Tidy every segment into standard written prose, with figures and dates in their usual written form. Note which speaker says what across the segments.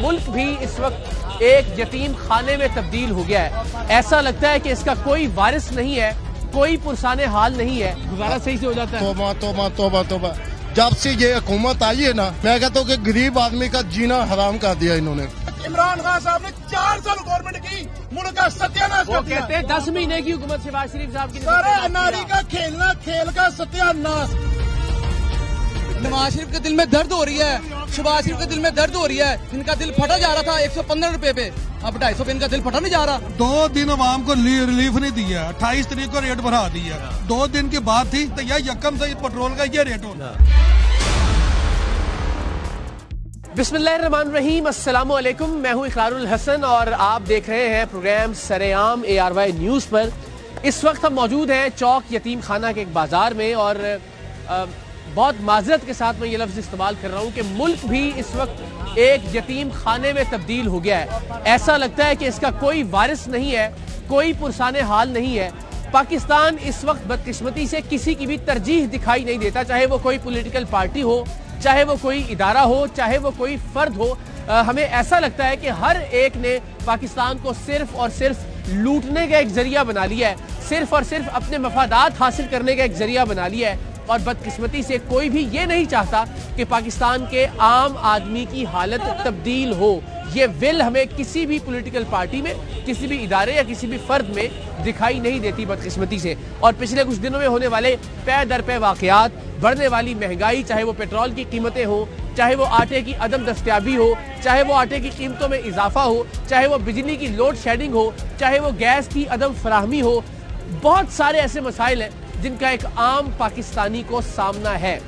Speaker 1: मुल्क भी इस वक्त एक यतीम खाने में तब्दील हो गया है। ऐसा लगता है कि इसका कोई वारिस नहीं है, कोई पुरसाने हाल नहीं है। गुजारा सही से हो जाता है।
Speaker 2: तोबा तोबा तोबा तोबा, जब से ये हुकूमत आई है ना, मैं कहता हूँ कि गरीब आदमी का जीना हराम कर दिया इन्होंने।
Speaker 3: इमरान खान साहब ने 4 साल गवर्नमेंट की, मुल्क का सत्यानाश कर दिया।
Speaker 1: कहते हैं 10 महीने की हुकूमत शहबाज शरीफ साहब की।
Speaker 3: सारा एनआरई का खेलना, खेल का सत्यानाश।
Speaker 4: नवाज शरीफ के दिल में दर्द हो रही है, शहबाज शरीफ के दिल में दर्द हो रही है। इनका दिल फटा जा रहा था 115 रुपए पे, अब 250 पे इनका दिल फटा नहीं जा रहा।
Speaker 5: 2 दिन अवाम को रिलीफ नहीं दिया, 28 तारीख को रेट बढ़ा दिया। 2 दिन की बात थी तो यह यकम से पेट्रोल का ये रेट होना।
Speaker 1: बिस्मिल्लाहिर्रहमानिर्रहीम, अस्सलामु अलैकुम। मैं हूं इकरारुल हसन और आप देख रहे हैं प्रोग्राम सरेआम ARY न्यूज़ पर। इस वक्त हम मौजूद हैं चौक यतीम खाना के एक बाजार में और बहुत माजरत के साथ मैं ये लफ्ज़ इस्तेमाल कर रहा हूँ कि मुल्क भी इस वक्त एक यतीम खाने में तब्दील हो गया है। ऐसा लगता है कि इसका कोई वारिस नहीं है, कोई पुरसाने हाल नहीं है। पाकिस्तान इस वक्त बदकिस्मती से किसी की भी तरजीह दिखाई नहीं देता, चाहे वो कोई पॉलिटिकल पार्टी हो, चाहे वो कोई इदारा हो, चाहे वो कोई फर्द हो। हमें ऐसा लगता है कि हर एक ने पाकिस्तान को सिर्फ और सिर्फ लूटने का एक जरिया बना लिया है, सिर्फ और सिर्फ अपने मफादात हासिल करने का एक जरिया बना लिया है। और बदकिस्मती से कोई भी ये नहीं चाहता कि पाकिस्तान के आम आदमी की हालत तब्दील हो। ये विल हमें किसी भी पॉलिटिकल पार्टी में, किसी भी इदारे या किसी भी फर्द में दिखाई नहीं देती बदकिस्मती से। और पिछले कुछ दिनों में होने वाले पे दर पे वाकयात, बढ़ने वाली महंगाई, चाहे वो पेट्रोल की कीमतें हो, चाहे वो आटे की अदम दस्तयाबी हो, चाहे वो आटे की कीमतों में इजाफा हो, चाहे वो बिजली की लोड शेडिंग हो, चाहे वो गैस की अदम फराहमी हो, बहुत सारे ऐसे मसाइल हैं जिनका एक आम पाकिस्तानी को सामना है।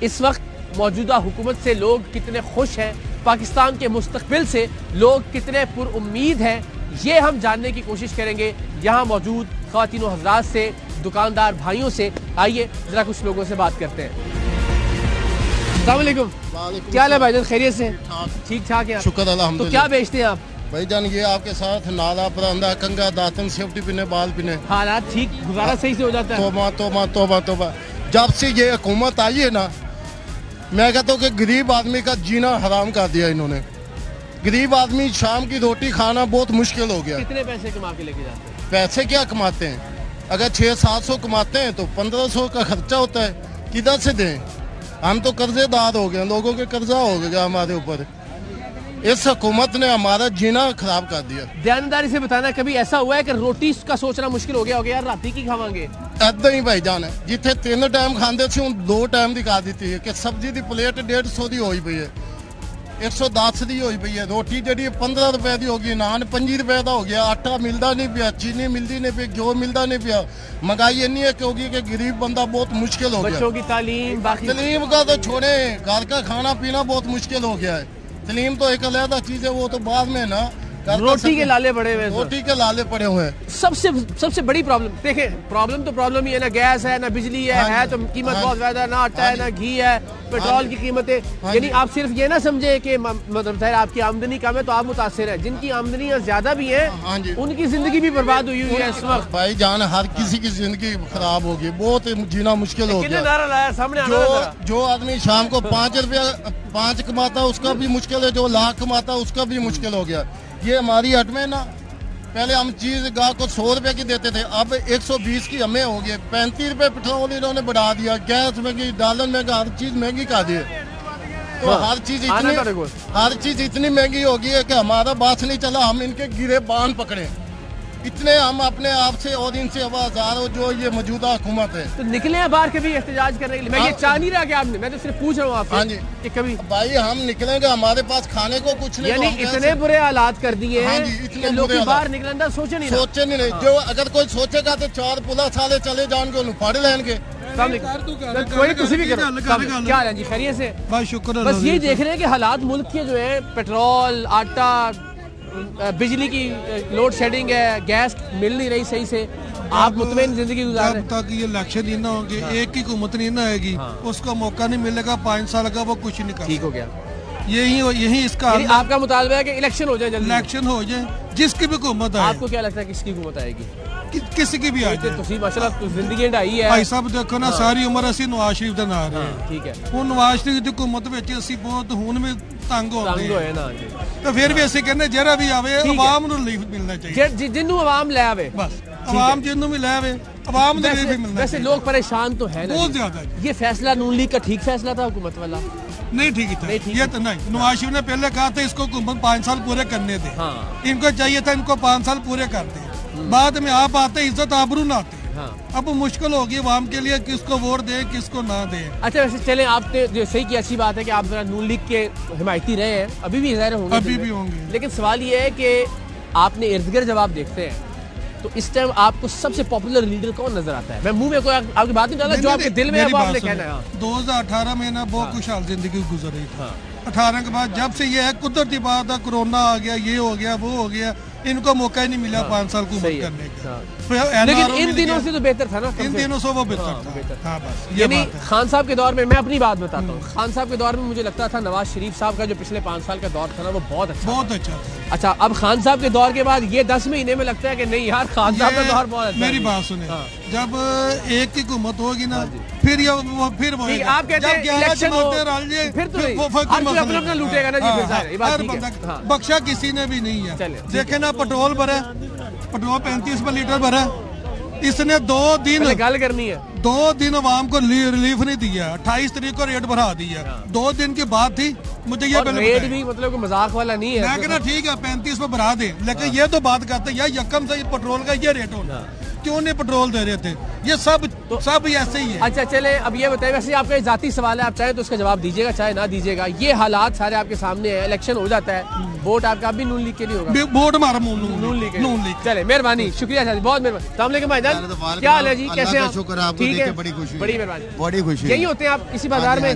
Speaker 1: इस वक्त मौजूदा हुकूमत से लोग कितने खुश हैं, पाकिस्तान के मुस्तकबिल से लोग कितने पुरउम्मीद हैं, ये हम जानने की कोशिश करेंगे यहाँ मौजूद ख्वातीनो हज़रात से, दुकानदार भाइयों से। आइए जरा कुछ लोगों से बात करते हैं। अस्सलाम वालेकुम। क्या हाल है भाईजान, खैरियत से? ठीक ठाक है,
Speaker 2: शुक्र अल्हम्दुलिल्लाह।
Speaker 1: तो क्या बेचते हैं आप?
Speaker 2: भाईजान ये आपके साथ नाला, परंदा, कंगा, दातन, सेफ्टी पिने, बाल पिने।
Speaker 1: हालात ठीक, गुजारा सही से हो जाता है।
Speaker 2: तोबा तोबा तोबा तोबा, जब से ये हुकूमत आई है ना, मैं कहता हूँ कि गरीब आदमी का जीना हराम कर दिया इन्होंने। गरीब आदमी शाम की रोटी खाना बहुत मुश्किल हो गया।
Speaker 1: कितने पैसे कमा के लेके जाते हैं?
Speaker 2: पैसे क्या कमाते हैं? अगर 600-700 कमाते हैं तो 1500 का खर्चा होता है, किधर से दें? हम तो कर्जेदार हो गए, लोगों के कर्जा हो गया हमारे ऊपर। इस हुकूमत ने हमारा जीना खराब कर दिया।
Speaker 1: ध्यानदारी से बताना, कभी ऐसा हुआ है कि रोटी का सोचना मुश्किल हो गया यार राती की खावांगे?
Speaker 2: ऐदा ही भाईजान है, जिथे 3 टाइम खाते थे 2 टाइम दिखा दी है कि सब्जी की प्लेट 150 की हुई पई है, 110 की हुई पई है। रोटी जी 15 रुपए की होगी, नान 25 रुपए का हो गया, आटा मिलता नहीं पिया, चीनी मिलती नहीं पी, घ्यो मिलता नहीं पिया। महंगाई इन्नी है क्योंकि कि गरीब बंदा बहुत मुश्किल हो गया।
Speaker 1: बच्चों की तालीम, बाकी
Speaker 2: तालीम का तो छोड़े, घर का खाना पीना बहुत मुश्किल हो गया है। तालीम तो एक अलग चीज है, वो तो बाद में ना।
Speaker 1: रोटी के लाले पड़े हुए,
Speaker 2: रोटी के लाले पड़े हुए हैं।
Speaker 1: सबसे बड़ी प्रॉब्लम देखें, प्रॉब्लम तो प्रॉब्लम ही है ना, गैस है ना, बिजली है तो कीमत बहुत ज्यादा, ना आटा है ना घी है, पेट्रोल की कीमतें। यानी आप सिर्फ ये ना समझे कि मतलब आपकी आमदनी कम है तो आप मुतासिर है। जिनकी आमदनी ज्यादा भी है उनकी जिंदगी भी बर्बाद हुई है इस वक्त।
Speaker 2: भाई जान, हर किसी की जिंदगी खराब होगी, बहुत जीना मुश्किल हो गया।
Speaker 1: नारा लाया सामने,
Speaker 2: जो आदमी शाम को 5 रुपया 5 कमाता है उसका भी मुश्किल है, जो लाख कमाता है उसका भी मुश्किल हो गया। ये हमारी हट में ना, पहले हम चीज गाँव को 100 रुपए की देते थे, अब 120 की हमें हो गई। 35 रुपए पेट्रोल इन्होंने बढ़ा दिया, गैस महंगी, डॉलर महंगा, हर चीज महंगी कर दी। तो हर चीज इतनी महंगी हो गई है कि हमारा बात नहीं चला, हम इनके गिरे बांध पकड़े। इतने हम अपने आप से और इनसे आवाज़ार हो जो ये मौजूदा हुकूमत है।
Speaker 1: तो निकले हैं बाहर कभी एहतजाज करने के लिए? मैं ये चाह नहीं रहा कि आपने, मैं तो सिर्फ पूछ रहा हूँ आपसे।
Speaker 2: हाँ जी,
Speaker 1: कि कभी
Speaker 2: भाई हम निकलेंगे, हमारे पास खाने को कुछ नहीं,
Speaker 1: यानी इतने बुरे हालात कर दिए हैं।
Speaker 2: हाँ जी, इतने
Speaker 1: लोग बाहर निकलना सोचे नहीं।
Speaker 2: जो अगर कोई सोचेगा तो 4 पुलिस वाले चले जाएंगे, उन्हें फड़ लेंगे।
Speaker 1: कोई किसी भी क्या है जी, खैरियत से?
Speaker 5: बस शुक्र।
Speaker 1: बस ये देख रहे हैं कि हालात मुल्क के जो है, पेट्रोल, आटा, बिजली की लोड शेडिंग है, गैस मिल नहीं रही सही से, आप मुतमईन जिंदगी गुजार रहे हैं।
Speaker 5: जब तक ये इलेक्शन नहीं ना होंगे, एक की हुकूमत नहीं ना आएगी, उसका मौका नहीं मिलेगा, 5 साल का वो कुछ नहीं कर।
Speaker 1: ठीक हो गया,
Speaker 5: यही इसका
Speaker 1: आपका मुतालबा है कि इलेक्शन हो जाए, जल्दी
Speaker 5: इलेक्शन हो जाए, जिसकी भी हुकूमत आए।
Speaker 1: आपको क्या लगता है किसकी हुकूमत आएगी?
Speaker 5: किसी की भी आ जाए।
Speaker 1: ਤੁਸੀਂ ਮਾਸ਼ਾਅੱਲਾ ਜ਼ਿੰਦਗੀ ਢਾਈ ਹੈ
Speaker 5: ਭਾਈ ਸਾਹਿਬ ਦੇਖੋ ਨਾ ਸਾਰੀ ਉਮਰ ਅਸੀਂ ਨਵਾਜ਼ ਸ਼ਰੀਫ ਦੇ ਨਾਲ ਰਹੇ।
Speaker 1: ਠੀਕ ਹੈ
Speaker 5: ਹੁਣ ਨਵਾਜ਼ ਸ਼ਰੀਫ ਦੀ ਹਕੂਮਤ ਵਿੱਚ ਅਸੀਂ ਬਹੁਤ ਹੁਣ ਵੀ ਤੰਗ
Speaker 1: ਤੰਗ ਹੋਏ ਨਾ ਜੀ
Speaker 5: ਤੇ ਫਿਰ ਵੀ ਅਸੀਂ ਕਹਿੰਦੇ ਜਿਹੜਾ ਵੀ ਆਵੇ ਆਵਾਮ ਨੂੰ ਰਿਲੀਫ ਮਿਲਣਾ ਚਾਹੀਦਾ।
Speaker 1: ਜਿੰਨੂੰ ਆਵਾਮ ਲੈ ਆਵੇ
Speaker 5: ਬਸ आवाम जिन्हों भी लावे आवाम ने भी मिलना।
Speaker 1: वैसे लोग परेशान तो है ना
Speaker 5: बहुत ज्यादा।
Speaker 1: ये फैसला नून लीग का ठीक फैसला था हुकूमत वाला?
Speaker 5: नहीं ठीक था ये तो नहीं। नवाज शरीफ ने पहले कहा था इसको हुकूमत 5 साल पूरे करने दे। हाँ। इनको चाहिए था इनको 5 साल पूरे कर दे। बाद में आप आते इज्जत आबरू ना आते। हाँ। अब मुश्किल होगी आवाम के लिए किसको वोट दे किसको ना दे। अच्छा वैसे चले आपने जो सही की अच्छी बात है कि आप नून लीग के हिमायती रहे हैं अभी भी ज़ाहिर होंगे अभी भी होंगे।
Speaker 1: लेकिन सवाल ये है कि आपने इर्द गिर्द जब आप देखते हैं तो इस टाइम आपको सबसे पॉपुलर लीडर कौन नजर आता है? मैं मुंह में कोई आपकी बात नहीं डाला जो आपके दिल में है वो आपने कहना है।
Speaker 5: 2018 में ना बहुत खुशहाल जिंदगी गुजर रही थी। 18 के बाद जब से ये है कुदरती बात है कोरोना आ गया ये हो गया वो हो गया इनको मौका ही नहीं मिला 5 साल हुकूमत करने का।
Speaker 1: लेकिन इन दिनों से तो बेहतर था ना।
Speaker 5: इन दिनों से वो बेहतर था। हाँ बस
Speaker 1: यानी खान साहब के दौर में मैं अपनी बात बताता हूँ खान साहब के दौर में मुझे लगता था नवाज शरीफ साहब का जो पिछले 5 साल का दौर था ना वो बहुत अच्छा। अच्छा अब खान साहब के दौर के बाद ये 10 महीने में लगता है कि नहीं यार खान साहब का दौर बहुत अच्छा।
Speaker 5: मेरी बात सुने जब एक की हुकूमत होगी ना फिर
Speaker 1: आप कहते हैं इलेक्शन फिर तो अपना लूटेगा ना जी।
Speaker 5: बख्शा किसी ने भी नहीं है। देखे ना पेट्रोल भरा पेट्रोल 35 रुपए लीटर भरा इसने 2 दिन
Speaker 1: गल करनी है
Speaker 5: 2 दिन आवाम को रिलीफ नहीं दिया। 28 तारीख को रेट बढ़ा दिया। 2 दिन की बात थी मुझे ये
Speaker 1: रेट भी मतलब कोई मजाक वाला नहीं है।
Speaker 5: मैं कहना ठीक है 35 पे बढ़ा दे लेकिन ये तो बात करते हैं यार यकम से पेट्रोल का ये रेट होना क्यों नहीं पेट्रोल दे रहे थे ये सब ऐसे ही है।
Speaker 1: अच्छा चले अब ये बताइए वैसे आपका जाती सवाल है आप चाहे तो उसका जवाब दीजिएगा चाहे ना दीजिएगा। ये हालात सारे आपके सामने है इलेक्शन हो जाता है वोट आपका भी नून लीग के लिए होगा।
Speaker 5: वोट हमारा
Speaker 1: नून लीग। चले मेहरबानी शुक्रिया शादी बहुत मेहरबानी। अस्सलाम वालेकुम भाईजान क्या हाल है जी कैसे हैं?
Speaker 2: शुक्र आपको
Speaker 1: ठीक है
Speaker 2: बड़ी खुशी
Speaker 1: बड़ी मेहरबानी
Speaker 2: बड़ी खुशी।
Speaker 1: यही होते हैं आप इसी बाजार में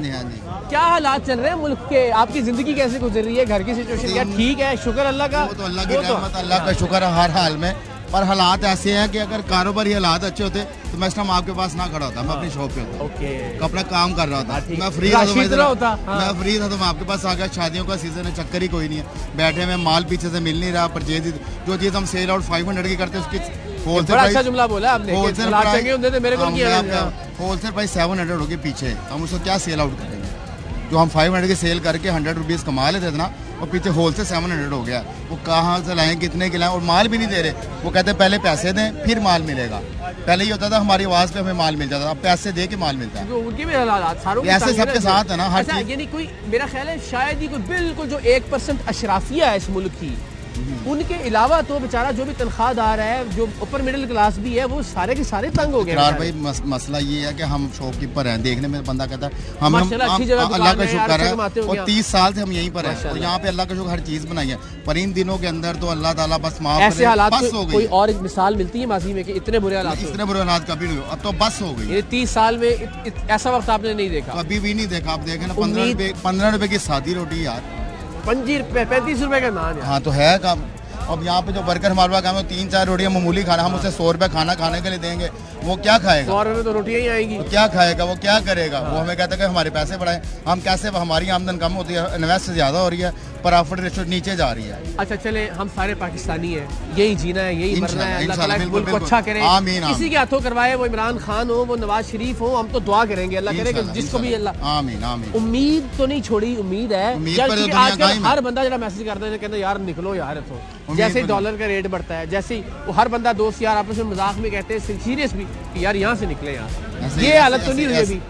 Speaker 1: क्या हालात चल रहे हैं मुल्क के आपकी जिंदगी कैसे गुजर रही है घर की सिचुएशन क्या ठीक है? शुक्र अल्लाह का
Speaker 2: तो अल्लाह की रहमत अल्लाह का शुक्र है हर हाल में। पर हालात ऐसे हैं कि अगर कारोबारी हालात अच्छे होते तो मैं इस टाइम आपके पास ना खड़ा होता मैं अपनी शॉप पे होता अपना काम कर रहा था मैं फ्री था मैं फ्री था तो मैं आपके पास आ गया। शादियों का सीजन है चक्कर ही कोई नहीं है बैठे में माल पीछे से मिल नहीं रहा परचेज जो चीज हम सेल आउट 500 की करते उसकी
Speaker 1: अच्छा जुमला बोला आपने
Speaker 2: होलसेल प्राइस 700 होगी पीछे हम उसको क्या सेल आउट करेंगे जो हम 500 की सेल करके 100 रुपीज़ कमा लेते थे ना और पीछे होलसेल 700 हो गया। वो कहाँ से लाएं कितने के लाएं और माल भी नहीं दे रहे। वो कहते हैं पहले पैसे दें फिर माल मिलेगा। पहले ये होता था हमारी आवाज़ पे हमें माल मिल जाता था अब पैसे दे के माल मिलता है।
Speaker 1: उनकी भी हालात
Speaker 2: ऐसे सबके साथ है ना हर चीज़।
Speaker 1: यानी कोई मेरा ख्याल है शायद ही कोई बिल्कुल जो 1% अशराफिया है इस मुल्क की उनके अलावा तो बेचारा जो भी तनख्वाहदार है जो ऊपर मिडिल क्लास भी है वो सारे के सारे तंग हो गए।
Speaker 2: भाई मसला ये है कि हम शॉपकीपर हैं देखने में बंदा कहता है हम अल्लाह का शुक्र है और 30 साल से हम यहीं पर हैं और यहाँ पे अल्लाह का शुक्र हर चीज बनाई है पर इन दिनों के अंदर तो अल्लाह ताला बस माफ
Speaker 1: ऐसे हालात हो गई। कोई और मिसाल मिलती है माजी में कि इतने बुरे हालात
Speaker 2: कभी नहीं अब तो बस हो गई।
Speaker 1: 30 साल में ऐसा वक्त आपने नहीं देखा
Speaker 2: कभी भी नहीं देखा। आप देखे ना 15 रुपए की सादी रोटी यार
Speaker 1: 35 रुपए का नान।
Speaker 2: हाँ तो है काम। अब यहाँ पे जो वर्कर हमारे पास हमें 3-4 रोटियां मामूली खाना हम उसे 100 रुपए खाना खाने के लिए देंगे वो क्या खाएगा?
Speaker 1: 100 रुपए तो रोटियां ही आएंगी
Speaker 2: तो क्या खाएगा वो क्या करेगा? वो हमें कहता है कि हमारे पैसे बढ़ाएं हम कैसे हमारी आमदन कम होती है इन्वेस्ट ज़्यादा हो रही है प्रॉफिट रेशो नीचे जा रही है।
Speaker 1: अच्छा चले हम सारे पाकिस्तानी हैं यही जीना है यही मरना है अल्लाह ताला मुल्क को अच्छा करे किसी के हाथों करवाए वो इमरान खान हो वो नवाज शरीफ हो हम तो दुआ करेंगे अल्लाह करे कि जिसको भी अल्लाह
Speaker 2: आमीन आमीन।
Speaker 1: उम्मीद तो नहीं छोड़ी उम्मीद है आजकल हर बंदा जरा मैसेज करता है कहता यार निकलो यार इथों जैसे डॉलर का रेट बढ़ता है जैसे वो हर बंदा दोस्त यार आपस में मजाक में कहते हैं सीरियस भी कि यार यहाँ से निकले यार ये हालत तो नहीं हुई अभी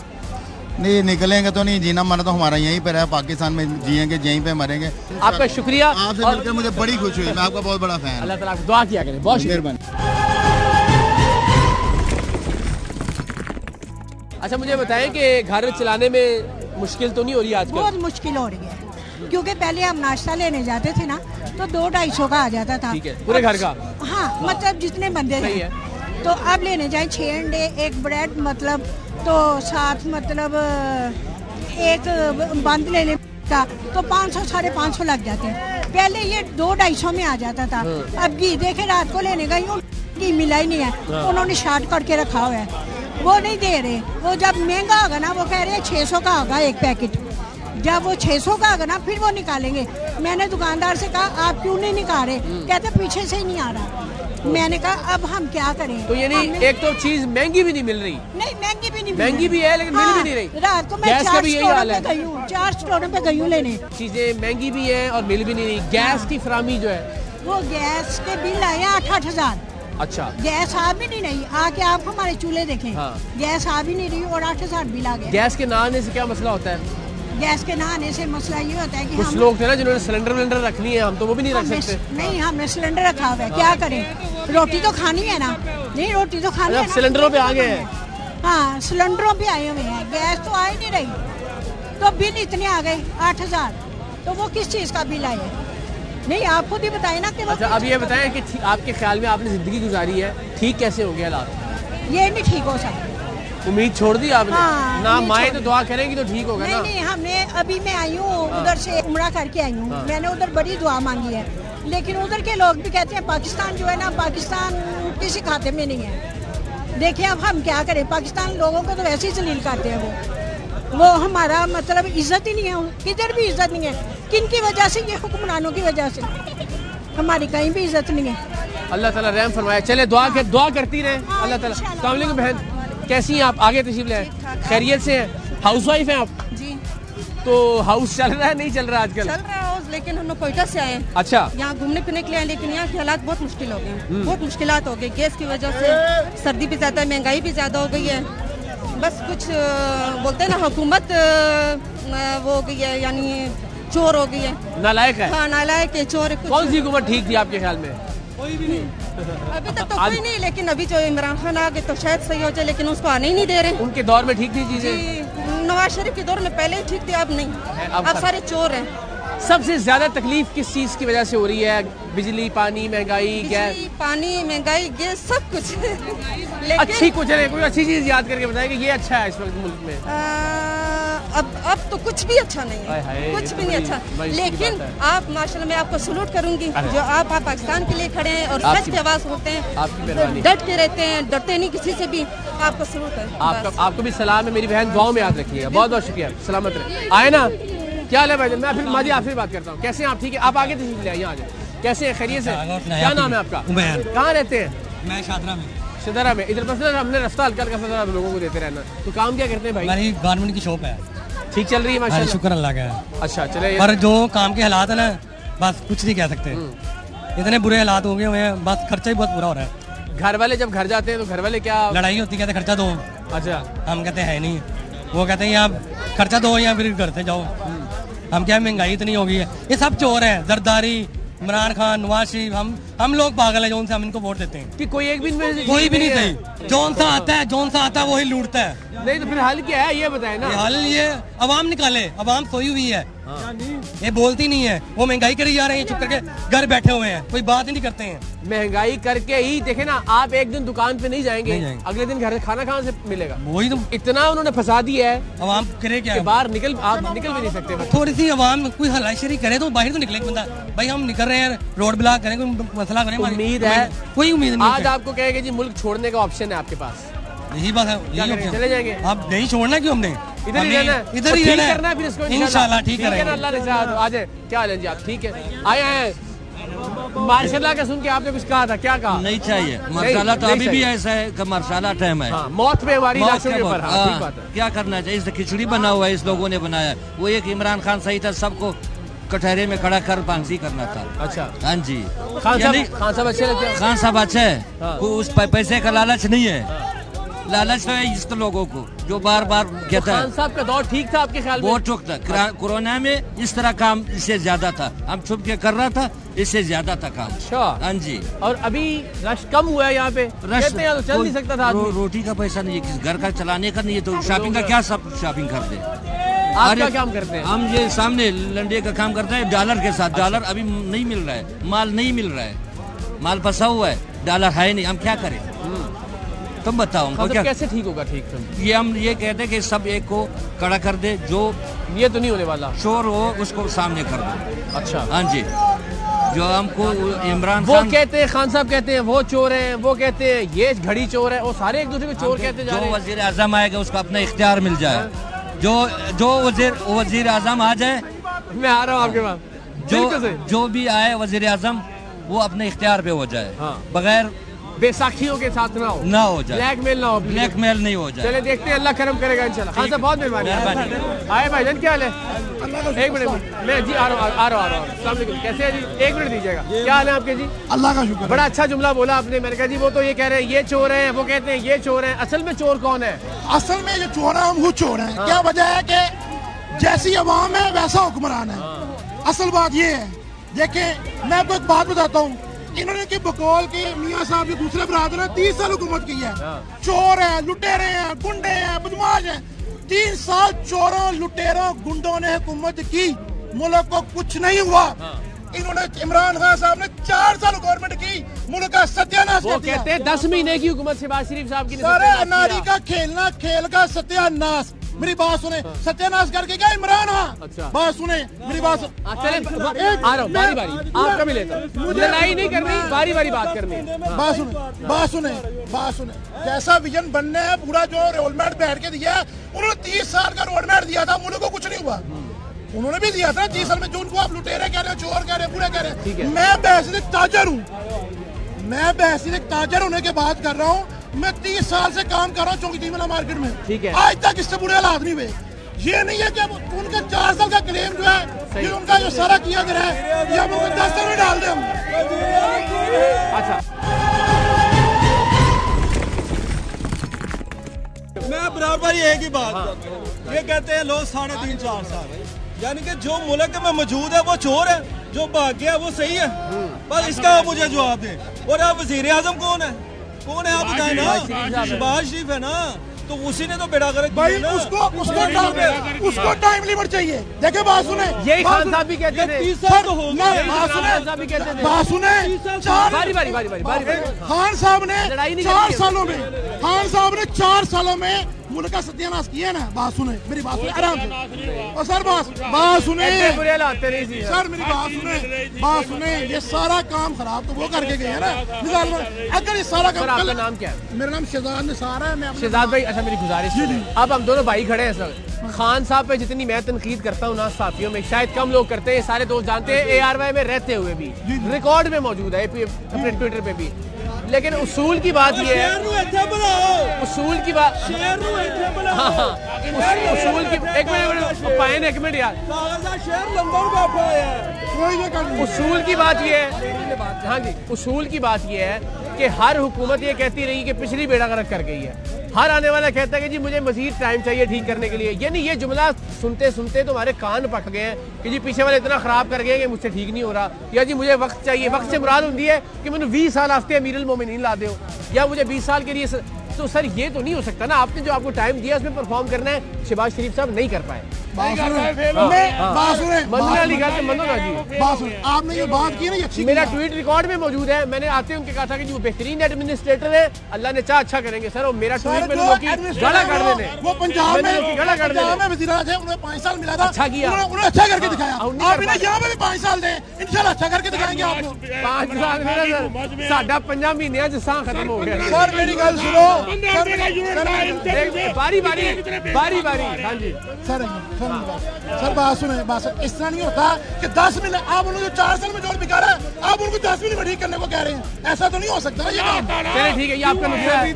Speaker 2: नहीं निकलेंगे तो नहीं जीना मरना तो हमारा यहीं पर है पाकिस्तान में जिएंगे यहीं पे मरेंगे।
Speaker 1: आपका शुक्रिया
Speaker 2: आपसे मिलकर मुझे बड़ी खुशी हुई मैं आपका बहुत बड़ा फैन।
Speaker 1: अल्लाह ताला दुआ किया करें बहुत मेहरबानी। अच्छा मुझे बताएं कि घर चलाने में मुश्किल तो नहीं हो रही आजकल?
Speaker 6: बहुत मुश्किल हो रही है क्योंकि पहले हम नाश्ता लेने जाते थे ना तो 200-250 का आ जाता था
Speaker 1: पूरे घर का।
Speaker 6: हाँ मतलब जितने बंदे थे तो अब लेने जाए 6 अंडे 1 ब्रेड मतलब तो साथ मतलब एक बंद लेने का तो 500-550 लग जाते हैं। पहले ये 200-250 में आ जाता था। अब घी देखे रात को लेने का यूँ घी मिला ही नहीं है उन्होंने शार्ट करके रखा हुआ है वो नहीं दे रहे। वो जब महंगा होगा ना वो कह रहे हैं 600 का होगा एक पैकेट जब वो 600 का होगा ना फिर वो निकालेंगे। मैंने दुकानदार से कहा आप क्यों नहीं निकाल रहे कहते पीछे से ही नहीं आ रहा। मैंने कहा अब हम क्या करें।
Speaker 1: तो यानी एक तो चीज महंगी भी नहीं मिल रही।
Speaker 6: नहीं महंगी भी नहीं,
Speaker 1: महंगी भी है लेकिन मिल भी नहीं रही।
Speaker 6: रात को मैं 4 स्टोरों पे गई हूँ लेने।
Speaker 1: चीजें महंगी भी है और मिल भी नहीं रही। गैस की फरामी जो है,
Speaker 6: वो गैस के बिल आए 8,000।
Speaker 1: अच्छा,
Speaker 6: गैस आ भी नहीं आके आप हमारे चूल्हे देखें।
Speaker 1: हाँ।
Speaker 6: गैस आ भी नहीं रही और 8,000 बिल आ गया।
Speaker 1: गैस के ना आने से क्या मसला होता है?
Speaker 6: गैस के ना आने से मसला ये होता है कि
Speaker 1: कुछ लोग थे ना जिन्होंने सिलेंडर रखनी है, हम तो वो भी नहीं रख सकते।
Speaker 6: नहीं, हमने सिलेंडर रखा हुआ है, क्या करें, रोटी तो खानी है ना। नहीं, रोटी तो खानी है ना।
Speaker 1: सिलेंडरों पे आ गए हैं।
Speaker 6: हाँ, सिलेंडरों पे आए हुए हैं, गैस तो आ ही नहीं रही, तो बिल इतने आ गए 8,000। तो वो किस चीज का बिल आया? नहीं, आप खुद ही बताए ना कि वो।
Speaker 1: अच्छा, अब ये बताएं कि आपके ख्याल में आपने जिंदगी गुजारी है, ठीक कैसे हो गया हालात?
Speaker 6: ये नहीं ठीक हो सकता।
Speaker 1: उम्मीद छोड़ दी आपने?
Speaker 6: हाँ,
Speaker 1: ना माए तो दुआ करेंगी तो ठीक होगा ना।
Speaker 6: नहीं, हमने अभी मैं आई हूँ उधर से उम्रा करके आई हूँ। मैंने उधर बड़ी दुआ मांगी है, लेकिन उधर के लोग भी कहते हैं पाकिस्तान जो है ना, पाकिस्तान किसी खाते में नहीं है। देखिए अब हम क्या करें, पाकिस्तान लोगों को तो वैसे ही जलील करते हैं। वो हमारा मतलब इज्जत ही नहीं है, किधर भी इज्जत नहीं है। किन की वजह से? ये हुक्मरानों की वजह से हमारी कहीं भी इज्जत नहीं है।
Speaker 1: अल्लाह ताला रहम फरमाए। चले दुआ करती रहे अल्लाह ताला। अस्सलाम वालेकुम बहन, कैसी हैं आप? आगे तशरीफ ले आए, खैरियत से हैं? हाउस वाइफ हैं आप?
Speaker 7: जी।
Speaker 1: तो हाउस चल रहा है नहीं चल रहा आजकल?
Speaker 7: चल रहा है हाउस, लेकिन हम लोग कोयटा से आए हैं।
Speaker 1: अच्छा।
Speaker 7: यहाँ घूमने फिरने के लिए आए, लेकिन यहाँ के हालात बहुत मुश्किल हो गए, बहुत मुश्किलात हो गई। गैस की वजह से सर्दी भी ज्यादा है, महंगाई भी ज्यादा हो गई है। बस कुछ बोलते हैं ना, हुकूमत वो हो गई है, यानी चोर हो गई है,
Speaker 1: नालायक है।
Speaker 7: हाँ, नालायक है, चोर है।
Speaker 1: कौन सी हुकूमत ठीक थी आपके ख्याल में?
Speaker 5: कोई भी नहीं।
Speaker 7: अभी तक तो कोई नहीं, लेकिन अभी जो इमरान खान आ गए तो शायद सही हो जाए, लेकिन उसको आने ही नहीं दे रहे।
Speaker 1: उनके दौर में ठीक थी चीजें?
Speaker 7: नवाज शरीफ के दौर में पहले ही ठीक थे, अब नहीं, अब सारे चोर हैं।
Speaker 1: सबसे ज्यादा तकलीफ किस चीज की वजह से हो रही है? बिजली, पानी, महंगाई, गैस?
Speaker 7: पानी, महंगाई, गैस, सब कुछ। लेकिन
Speaker 1: अच्छी कुछ है, कोई अच्छी चीज याद करके बताएं कि ये अच्छा है इस वक्त मुल्क में।
Speaker 7: अब तो कुछ भी अच्छा नहीं है, कुछ भी नहीं अच्छा। लेकिन आप माशाल्लाह, मैं आपको सलूट करूंगी जो आप पाकिस्तान के लिए खड़े हैं और सच की आवाज होते हैं, डट के रहते हैं, डरते नहीं किसी से भी। आपको सलूट है।
Speaker 1: आपको भी सलाम है मेरी बहन, दुआओं में याद रखिएगा। बहुत बहुत शुक्रिया, सलामत रहे। आए ना, क्या हाल है भाई? मैं फिर माजी आपसे बात करता हूँ। कैसे हैं आप? ठीक है, आप आगे तशरीफ ले आइए, आ जाए। कैसे हैं, खैरियत से? क्या नाम है आपका? कहाँ रहते हैं?
Speaker 8: मैं शादरा में।
Speaker 1: शादरा में। इधर बस हमने रास्ता हल्का हल्का लोगों को देते रहना। तो काम क्या करते हैं भाई?
Speaker 8: हमारी गारमेंट की शॉप है।
Speaker 1: ठीक चल रही है माशाल्लाह?
Speaker 8: शुक्र अल्लाह का।
Speaker 1: अच्छा, चले।
Speaker 8: पर जो काम के हालात है ना, बस कुछ नहीं कह सकते, इतने बुरे हालात हो गए हुए हैं, बस खर्चा ही बहुत बुरा हो रहा है।
Speaker 1: घर वाले जब घर जाते हैं तो घर वाले क्या
Speaker 8: लड़ाई होती, कहते खर्चा दो।
Speaker 1: अच्छा।
Speaker 8: हम कहते हैं नहीं, वो कहते हैं आप खर्चा दो या फिर घर से जाओ। हम क्या, महंगाई इतनी हो गई है, ये सब चोर हैं, जरदारी, इमरान खान, नवाज शरीफ, हम लोग पागल हैं जो उनसे हम इनको वोट देते हैं।
Speaker 1: कि कोई एक भी
Speaker 8: कोई भी नहीं सही, जौन सा आता है वही लूटता है।
Speaker 1: नहीं तो फिर हल क्या है ये बताए ना।
Speaker 8: हल ये अवाम निकाले, अवाम सोई हुई है, ये बोलती नहीं है। वो महंगाई करी जा रही है, चुप करके घर बैठे हुए हैं, कोई बात ही नहीं करते हैं।
Speaker 1: महंगाई करके ही देखे ना, आप एक दिन दुकान पे नहीं जाएंगे, अगले दिन घर खाना कहाँ से मिलेगा?
Speaker 8: वही तो,
Speaker 1: इतना उन्होंने फंसा दिया है।
Speaker 8: अवाम करे क्या?
Speaker 1: बाहर आप निकल भी नहीं सकते।
Speaker 8: थोड़ी सी अवाम कोई हलाशरी करे तो बाहर तो निकले बंदा, भाई हम निकल रहे हैं, रोड ब्लॉक करें, कोई मसला करें।
Speaker 1: उम्मीद है?
Speaker 8: कोई उम्मीद नहीं।
Speaker 1: आज आपको कहेंगे जी मुल्क छोड़ने का ऑप्शन है आपके पास,
Speaker 8: यही बात है, यही
Speaker 1: चले जाएंगे।
Speaker 8: आप नहीं छोड़ना क्यों? हमने
Speaker 1: इधर ही रहना है,
Speaker 8: इधर ही रहना है,
Speaker 1: फिर इसको
Speaker 8: इंशाल्लाह ठीक
Speaker 1: है ना। अल्लाह ने चाहा तो आ जाए। क्या हाल है जी आप? ठीक है, आए हैं मार्शाल्लाह का सुन के आपने कुछ कहा था, क्या कहा?
Speaker 9: नहीं चाहिए मार्शाल्लाह, तो अभी भी ऐसा है कि मार्शाल्लाह टाइम है।
Speaker 1: मौत पे हमारी लाशों के ऊपर। ठीक बात है।
Speaker 9: क्या करना चाहिए? इस खिचड़ी बना हुआ है, इस लोगों ने बनाया। वो एक इमरान खान सही था, सबको कटहरे में खड़ा कर फांसी करना था।
Speaker 1: अच्छा।
Speaker 9: हाँ जी।
Speaker 1: खान साहब अच्छे लगते हैं?
Speaker 9: खान साहब अच्छे है, उस पैसे का लालच नहीं है। लालच है इस लोगों को जो बार बार कहता है।
Speaker 1: खान साहब का दौर ठीक था आपके ख्याल में?
Speaker 9: बहुत ठीक था। कोरोना में इस तरह काम इससे ज्यादा था, हम छुप के कर रहा था, इससे ज्यादा था काम।
Speaker 1: अच्छा।
Speaker 9: हाँ जी।
Speaker 1: और अभी रश कम हुआ है यहाँ पे?
Speaker 9: रश
Speaker 1: तो चल नहीं सकता था।
Speaker 9: रोटी का पैसा नहीं है, किसी घर का चलाने का नहीं है, तो शॉपिंग का क्या सब शॉपिंग कर दे।
Speaker 1: आप क्या काम करते हैं?
Speaker 9: हम ये सामने लंडे का काम करते हैं, डॉलर के साथ। डॉलर अभी नहीं मिल रहा है, माल नहीं मिल रहा है, माल फंसा हुआ है, डॉलर है नहीं, हम क्या करें? तुम बताओ हमको क्या
Speaker 1: कैसे ठीक होगा? ठीक
Speaker 9: ये हम ये कहते हैं कि सब एक को कड़ा कर दे, जो
Speaker 1: ये तो नहीं होने वाला,
Speaker 9: चोर हो उसको सामने कर दो।
Speaker 1: अच्छा।
Speaker 9: हाँ जी। जो हमको इमरान
Speaker 1: वो कहते हैं, खान साहब कहते हैं वो चोर है, वो कहते हैं ये घड़ी चोर है, वो सारे एक दूसरे को चोर कहते जा रहे हैं।
Speaker 9: जो वजीर आजम आएगा उसको अपना इख्तियार मिल जाए, जो वजीर आजम आ जाए।
Speaker 1: मैं आ रहा हूँ आपके पास।
Speaker 9: जो भी आए वजीर आजम, वो अपने इख्तियार पे हो जाए,
Speaker 1: हाँ।
Speaker 9: बगैर
Speaker 1: बेसाखियों के साथ ना हो जाए, ब्लैकमेल ना हो,
Speaker 9: ब्लैकमेल नहीं हो जाए।
Speaker 1: चले देखते हैं, अल्लाह करम करेगा इंशाल्लाह। खान साहब बहुत मेहरबानी। आए भाईजान, क्या हाल है? एक मिनट, मैं जी आ रहा हूँ। अस्सलाम वालेकुम, कैसे है जी? एक मिनट दीजिएगा। क्या हाल है आपके जी?
Speaker 3: अल्लाह का शुक्र।
Speaker 1: बड़ा अच्छा जुमला बोला आपने। मैंने कहा जी वो तो ये कह रहे हैं ये चोर है, वो कहते हैं ये चोर है। असल में चोर कौन है?
Speaker 3: असल में जो चोर है हम खुद चोर हैं। क्या वजह है कि जैसी अवाम है वैसा हुक्मरान है। असल बात ये है, देखें मैं आपको एक बात बताता हूँ। इन्होंने की बकौल के मियाँ साहब के दूसरे बरादर ने 30 साल हुकूमत की है। चोर है, लुटेरे हैं, गुंडे हैं, बदमाश हैं। 3 साल चोरों, लुटेरों, गुंडों ने हुकूमत की, मुल्क को कुछ नहीं हुआ। इन्होंने इमरान खान साहब ने 4 साल गवर्नमेंट की, मुल्क का सत्यानाश कर दिया।
Speaker 1: कहते हैं 10 महीने की हुकूमत शहबाज शरीफ साहब की।
Speaker 3: सारे अनारी का खेलना, खेल का सत्यानाश। मेरी बात सुने, सत्यानाश करके क्या इमरान?
Speaker 1: अच्छा
Speaker 3: बात सुने, मेरी बात
Speaker 1: आ रहा हूँ, बारी बारी आपका भी लेता हूँ। लड़ाई नहीं करनी, बारी बारी बात करनी है।
Speaker 3: बात सुने। जैसा विजन बनने है, पूरा जो रोडमैप बैठ के दिया है, उन्होंने 30 साल का रोडमैप दिया था, मुल्क को कुछ नहीं हुआ। उन्होंने भी दिया था 30 साल में, जो उनको आप लुटेरे कह रहे हो, चोर कह रहे हो, बुरे कह रहे हैं। मैं बहसीत ताजर हूँ, मैं बहसीत ताजर होने के बात कर रहा हूँ। मैं 30 साल से काम कर रहा हूँ चौकी वाला मार्केट में।
Speaker 1: ठीक है।
Speaker 3: आज तक इससे बुरे हालात नहीं हुए। ये नहीं है कि उनका 4 साल का क्लेम जो है, ये उनका जो सारा किया गया है, ये हम उनको 10 साल में डाल दें हम।
Speaker 1: अच्छा,
Speaker 10: मैं बराबर एक ही बात ये कहते हैं लोग 3.5-4 साल, यानी कि जो मुल्क में मौजूद है वो चोर है, जो भाग गया वो सही है। बस इसका आप मुझे जवाब दें। और आप वजीर आजम कौन है आप बताए ना? शहबाज शरीफ है ना, तो उसी ने तो बेड़ा गर्क
Speaker 3: भाई उसको टाइम लिमिट चाहिए। देखिए बात सुने,
Speaker 1: यही खान साहब भी कहते थे।
Speaker 10: 30 साल तो हो गए।
Speaker 3: बात सुने, खान साहब ने 4 सालों में, खान साहब ने 4 सालों में मुल्क का सत्यानाश किया ना। बात सुने, मेरी बात सुने आराम से। और सर बात सुने सर, मेरी बात सुने। ये सारा काम खराब तो वो करके गए हैं ना। मिसाल में अगर ये सारा काम,
Speaker 1: आपका नाम क्या है?
Speaker 3: मेरा नाम शहजाद निसार है। मैं
Speaker 1: शहजाद भाई, अच्छा मेरी गुजारिश है, अब हम दोनों भाई खड़े हैं सर। खान साहब पे जितनी मैं तनकीद करता हूँ ना साथियों में, शायद कम लोग करते हैं। सारे दोस्त जानते हैं, ARY में रहते हुए भी रिकॉर्ड में मौजूद है, अपने ट्विटर पे भी। लेकिन उसूल की बात ये है, उसूल की बात, एक मिनट यार, उसूल की बात ये है, हाँ जी, उसूल की बात ये है कि हर हुकूमत ये कहती रही कि पिछली बेड़ा गर्क कर गई है। हर आने वाला कहता है कि जी मुझे मजीद टाइम चाहिए ठीक करने के लिए। यानी ये जुमला सुनते सुनते तो हमारे कान पक गए हैं कि जी पीछे वाले इतना खराब कर गए कि मुझसे ठीक नहीं हो रहा, या जी मुझे वक्त चाहिए। वक्त से मुराद होती है कि मैंने 20 साल वास्ते अमीरुल मोमिनीन ला दो, या मुझे 20 साल के लिए। तो सर ये तो नहीं हो सकता ना, आपने जो आपको टाइम दिया उसमें परफॉर्म करना है। शहबाज शरीफ साहब नहीं कर पाए।
Speaker 3: आपने ये बात की ना, अच्छी,
Speaker 1: मेरा ट्वीट रिकॉर्ड में मौजूद है। मैंने आते उनके कहा था कि वो बेहतरीन एडमिनिस्ट्रेटर है, अल्लाह ने चाह अच्छा करेंगे। सर वो मेरा ट्वीट में लोगों की गला काट देने,
Speaker 3: वो पंजाब में
Speaker 1: गला काट देने।
Speaker 3: वज़ीर आज़म थे, उन्हें 5 साल मिला था,
Speaker 1: अच्छा किया,
Speaker 3: उन्होंने अच्छा करके दिखाया। आप इन्हें यहाँ पे भी 5 साल दें, इंशाल्लाह अच्छा करके दिखाएंगे आपको।
Speaker 1: 5 साल में साढ़ा 5 महीने सां खत्म हो गया।
Speaker 3: सर मेरी गल सुनो,
Speaker 1: बारी बारी। हाँ जी
Speaker 3: सर बात सुने, बात इस तरह नहीं होता कि 10 महीने आप उनको 4 साल में जोड़ बिगाड़ा है, आप उनको 10 महीने में ठीक करने को कह रहे हैं। ऐसा तो नहीं हो सकता ना ये काम।
Speaker 1: चलिए ठीक है, ये आपका नुस्खा है।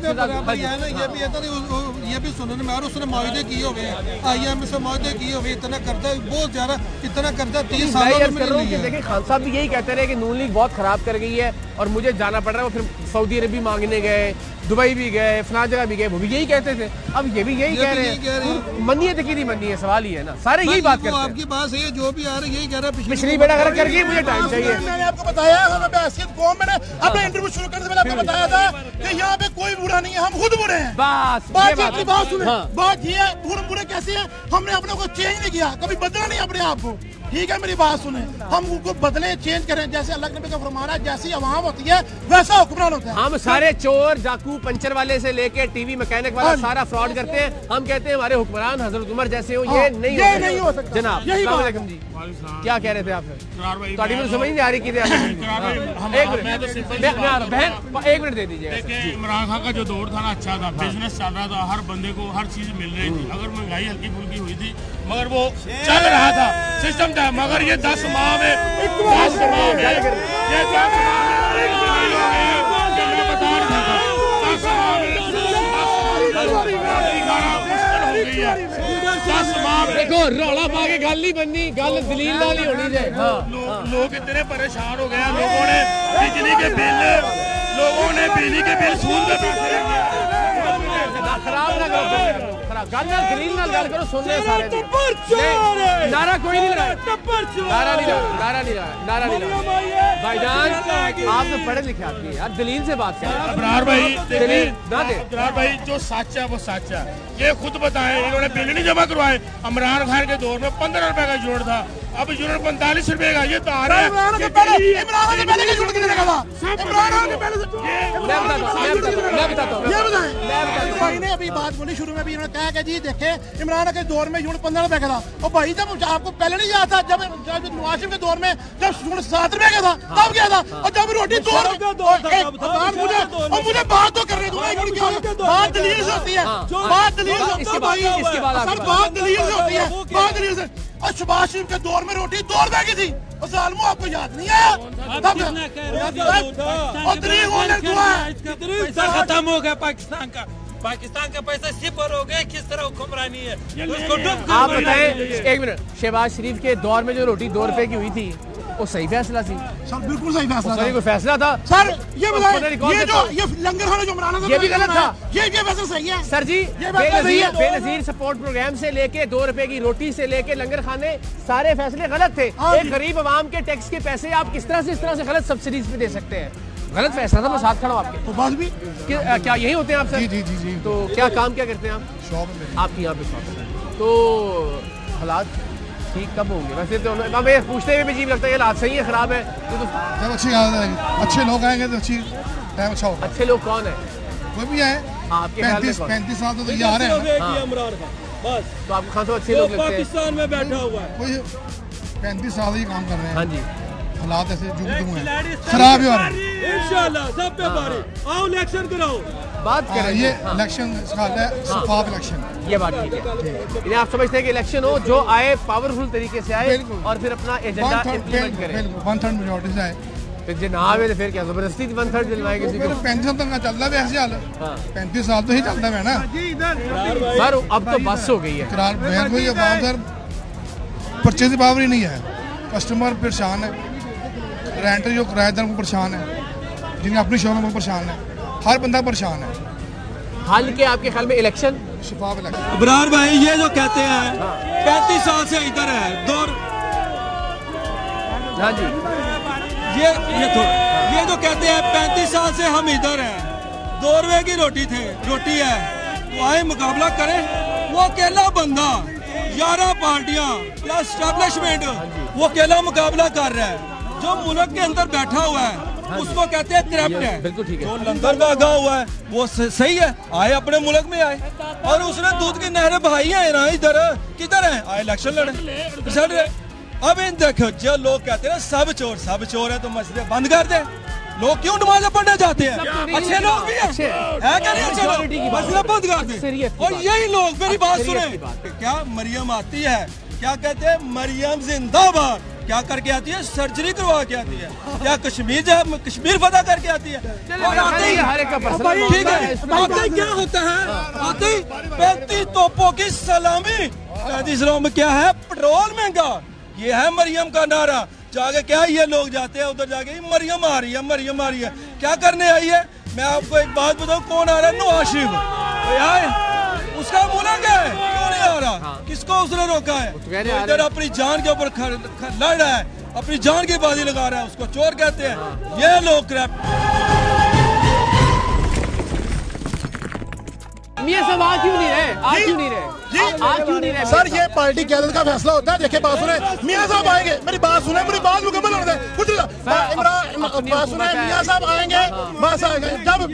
Speaker 5: ये भी सुनने में, उसने माहदे किए हुए, IMF से माहदे किए हुए, इतना करता है, बहुत ज्यादा इतना करता है। 30 साल में
Speaker 1: देखिए खान साहब भी यही कहते रहे कि नून लीग बहुत खराब कर गई है और मुझे जाना पड़ रहा है। वो फिर सऊदी अरब भी मांगने गए, दुबई भी गए, फलां जगह भी गए, वो भी यही कहते थे। अब ये भी यही कह रहे हैं। मनिए तो की नहीं मनी है, सवाल ही है ना। सारे यही बात करते हैं।
Speaker 5: आपकी बात सही है, जो भी आ रहा है यही कह रहा है
Speaker 1: पिछली बेड़ा गर्क करके मुझे टाइम चाहिए।
Speaker 3: मैंने आपको बताया, हमें बहसीत कौम, मैंने अपने इंटरव्यू शुरू करने से पहले आपको बताया था कि यहाँ पे कोई बुरा नहीं है, हम खुद बुरे हैं।
Speaker 1: बात
Speaker 3: सुने, बात ये है, बुरे कैसे हैं? हमने अपने को चेंज नहीं किया, कभी बदला नहीं अपने आप को। ठीक है, मेरी बात सुने, हम उनको बदले, चेंज करें। जैसे अल्लाह के नबी का फरमान है, जैसी अवाम होती है वैसा हुक्मरान होता है।
Speaker 1: हम सारे चोर, डाकू, पंचर वाले से लेके टीवी मैकेनिक वाला सारा फ्रॉड करते हैं। हम कहते हैं हमारे हुक्मरान हजरत उमर जैसे हो। ये नहीं हो सकता जनाब। अस्सलाम वालेकुम जी, क्या कह रहे थे आप? समझ नहीं आ रही कि एक मिनट दे दीजिए।
Speaker 11: इमरान खान का जो दौर था ना, अच्छा था, बिजनेस चल रहा था, हर बंदे को हर चीज मिल रही थी। अगर महंगाई हल्की फुल्की हुई थी, मगर वो चल रहा था। सिस्टम था, मगर ये 10 माह में ये 10 माह में एक दलील हो गई है कि मैं बता नहीं सकता। 10 माह में
Speaker 1: देखो रौला पा के गल नहीं बननी, गल दलील नाल ही होनी चाहिए।
Speaker 11: लोग इतने परेशान हो गए हैं, लोगों ने बिजली के बिल सूद में पैसे
Speaker 1: खराब ना करो, गल ना दलील नाल गल करो, सुन रहे सारे नारा कोई नहीं लगा, नारा नहीं लगा भाईजान, आप तो पढ़े लिखे आदमी यार, दलील से बात करें।
Speaker 11: अबरार भाई
Speaker 1: दलील ना दे,
Speaker 11: अबरार भाई जो सच है वो सच है, ये खुद बताएं। इन्होंने बिल नहीं जमा करवाए। इमरान खान के दौर में 15 रुपए का यूनिट था, अब यूनिट 45 रुपए का। ये तार है
Speaker 3: इमरान के पहले का यूनिट कितने का था? इमरान के पहले मैं बताता हूं। भाई ने अभी बात बोली शुरू में भी, इन्होंने कहा कि जी देखे इमरान के दौर में यूनिट 15 रुपए का था। और भाई जब आपको पहले नहीं याद था, जब नवाज शरीफ के दौर में जब यूनिट 7 रुपए का था तब क्या था? और जब रोटी मुझे बात तो करने दो, बात दलील से होती है, बात दलील से होती है, बात दलील से होती है, बात दलील से। और शहबाज शरीफ के दौर में रोटी 2 रुपए की थी, और सालमो आपको याद नहीं है?
Speaker 10: पैसा खत्म हो गया पाकिस्तान का पैसा सिफर हो गया। किस तरह हुक्मरानी है उसको
Speaker 1: आप बताएं। एक मिनट, शहबाज शरीफ के दौर में जो रोटी 2 रुपए की हुई थी वो सही फैसला थी?
Speaker 3: सर बिल्कुल सही फैसला था।
Speaker 1: कोई फैसला था
Speaker 3: सर? ये बताएं, ये लंगर खाना जो इमरान था
Speaker 1: ये भी गलत था।
Speaker 3: ये फैसला सही है
Speaker 1: सर जी? बेनजीर सपोर्ट प्रोग्राम से लेके 2 रुपए की रोटी से लेके लंगर खाने, सारे फैसले गलत थे। एक गरीब आवाम के टैक्स के पैसे आप किस तरह से इस तरह से गलत सब्सिडीज पे दे सकते हैं? गलत फैसला था, मैं साथ खड़ा हूँ आपके।
Speaker 3: तो बस भी
Speaker 1: क्या यही होते हैं आप सर?
Speaker 2: जी।
Speaker 1: तो क्या काम क्या करते हैं आप?
Speaker 2: शॉप में।
Speaker 1: आपकी यहाँ पे शॉप। तो हालात ठीक कब होंगे? वैसे तो हमें पूछते हुए भी अजीब लगता है, ये हालात सही है खराब है?
Speaker 2: जब अच्छे लोग आएंगे तो अच्छी टाइम अच्छा होगा।
Speaker 1: अच्छे लोग कौन है?
Speaker 2: कोई भी है, 35 साल तो यार है।
Speaker 10: बस
Speaker 1: तो आपको खान अच्छे लोग लगते हैं?
Speaker 10: पाकिस्तान में बैठा हुआ है,
Speaker 2: कोई 35 साल ही काम कर रहे हैं।
Speaker 1: हाँ जी,
Speaker 2: हालात ऐसे जुग हैं, खराब ही हो रहे हैं।
Speaker 10: इंशाल्लाह सब पे बारी आओ, इलेक्शन कराओ,
Speaker 1: बात करें।
Speaker 2: ये इलेक्शन शफाफ इलेक्शन,
Speaker 1: ये बात ठीक है। इन्हें आप समझते हैं कि इलेक्शन हो, जो आए पावरफुल तरीके से आए और फिर अपना एजेंडा इम्प्लीमेंट करें।
Speaker 2: 1/3 मेजॉरिटी से आए,
Speaker 1: फिर जो ना आवे तो फिर क्या जबरदस्ती 1/3 दिलवाए किसी को?
Speaker 2: 35 साल तक चलता है ऐसे हाल। 35 साल तो ही चलता है ना
Speaker 1: सर। अब तो बस हो गई है
Speaker 2: करार बैन हुई है सर, परचेज पावर ही नहीं है, कस्टमर परेशान है, रेंटर जो किराएदार को परेशान है, जिन्हें अपनी शॉप में परेशान है, हर बंदा परेशान है।
Speaker 1: हाल के आपके ख्याल में इलेक्शन
Speaker 2: शफाफ इलेक्शन?
Speaker 10: अबरार भाई ये जो कहते हैं 35 साल से इधर है दौर,
Speaker 1: हाँ जी,
Speaker 10: ये जो कहते हैं 35 साल से हम इधर हैं, 2 रुपए की रोटी है, तो आए मुकाबला करें। वो अकेला बंदा 11 पार्टियां प्लस एस्टैब्लिशमेंट, वो अकेला मुकाबला कर रहा है। जो मुल्क के अंदर बैठा हुआ है उसको कहते हैं करप्ट है।
Speaker 1: बिल्कुल ठीक है।
Speaker 10: जो लंदन भागा हुआ है वो सही है, आए अपने मुल्क में आए, और उसने दूध की नहरें बहाई है ना, इधर किधर है, आए इलेक्शन लड़े। अब इन देखो, जो लोग कहते हैं सब चोर है, तो मस्जिद बंद कर दे। लोग क्यों नमाज़ पढ़ने जाते हैं? अच्छे लोग भी हैं, है क्या नहीं अच्छे लोग? मस्जिद बंद कर दे। और यही लोग, मेरी बात सुने, क्या मरियम आती है, क्या कहते हैं मरियम जिंदाबाद, क्या करके आती है? सर्जरी करवा के आती है। क्या कश्मीर फतह करके आती है? ठीक है, आते क्या होता है? आते 35 तोपों की सलामी। इस्लाम में क्या है? पेट्रोल महंगा, ये है मरियम का नारा। जाके क्या ये लोग जाते हैं उधर जाके मरियम आ रही है, क्या करने आई है? मैं आपको एक बात बताऊं, कौन आ रहा है? नवाज शरीफ। उसका मुल्क है, क्यों नहीं आ रहा? किसको उसने रोका है? इधर अपनी जान के ऊपर लड़ रहा है, अपनी जान की बाजी लगा रहा है, उसको चोर कहते हैं। ये लोग करप्ट।
Speaker 1: मियां साहब आ क्यों नहीं रहे? आ क्यों नहीं रहे?
Speaker 3: सर ये पार्टी कैडर का फैसला होता है। देखिए बात सुने, मियां साहब आएंगे, मेरी बात सुने, मेरी बात मुकम्मल होने दें। कुछ
Speaker 1: अपनी
Speaker 3: बस
Speaker 1: हुकूमत है।
Speaker 3: मियां साहब आएंगे, बस आएंगे जब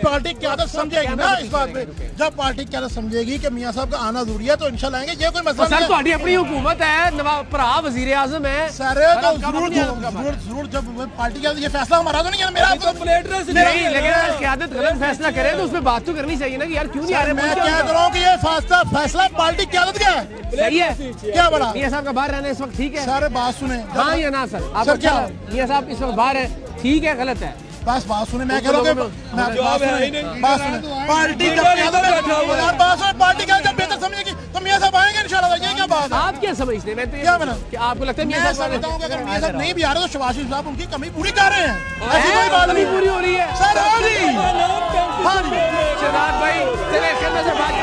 Speaker 3: पार्टी क्यादत समझेगी ना इस बात पे, जब पार्टी क्यादत समझेगी कि मियां साहब का आना जरूरी है तो इंशाल्लाह आएंगे। ये कोई मसला
Speaker 1: सर ਤੁਹਾਡੀ अपनी हुकूमत है, भरा वजीर आजम है
Speaker 3: सर, तो जरूर जब पार्टी का ये फैसला हमारा तो नहीं है, मेरा तो
Speaker 1: नहीं, लेकिन क़यादत गलत फैसला करे तो उसमें बात तो करनी चाहिए ना कि यार क्यों नहीं आ रहे।
Speaker 3: मैं क्या करूँ कि ये फैसला पार्टी क्यादत का है,
Speaker 1: सही है
Speaker 3: क्या बड़ा
Speaker 1: मियां साहब का बाहर रहना इस वक्त ठीक है?
Speaker 3: सर बात सुने,
Speaker 1: हाँ या ना सर, आपको क्या मियां साहब इस वक्त बाहर है, ठीक है गलत है?
Speaker 3: बस बात सुने, मैं कह रहा हूँ बात सुने, पार्टी पार्टी का जब बेहतर समझेगी तो मियां साहब आएंगे इंशाल्लाह। ये क्या बात है?
Speaker 1: आप क्या समझते हैं?
Speaker 3: क्या बना
Speaker 1: कि आपको लगता है मियां साहब
Speaker 3: अगर मियां साहब नहीं भी आ रहे तो शहबाज शरीफ साहब उनकी कमी पूरी कर रहे हैं, ऐसी कोई बात नहीं
Speaker 1: पूरी हो रही है
Speaker 3: सर। हाँ जी
Speaker 1: शहनाज भाई चले से बात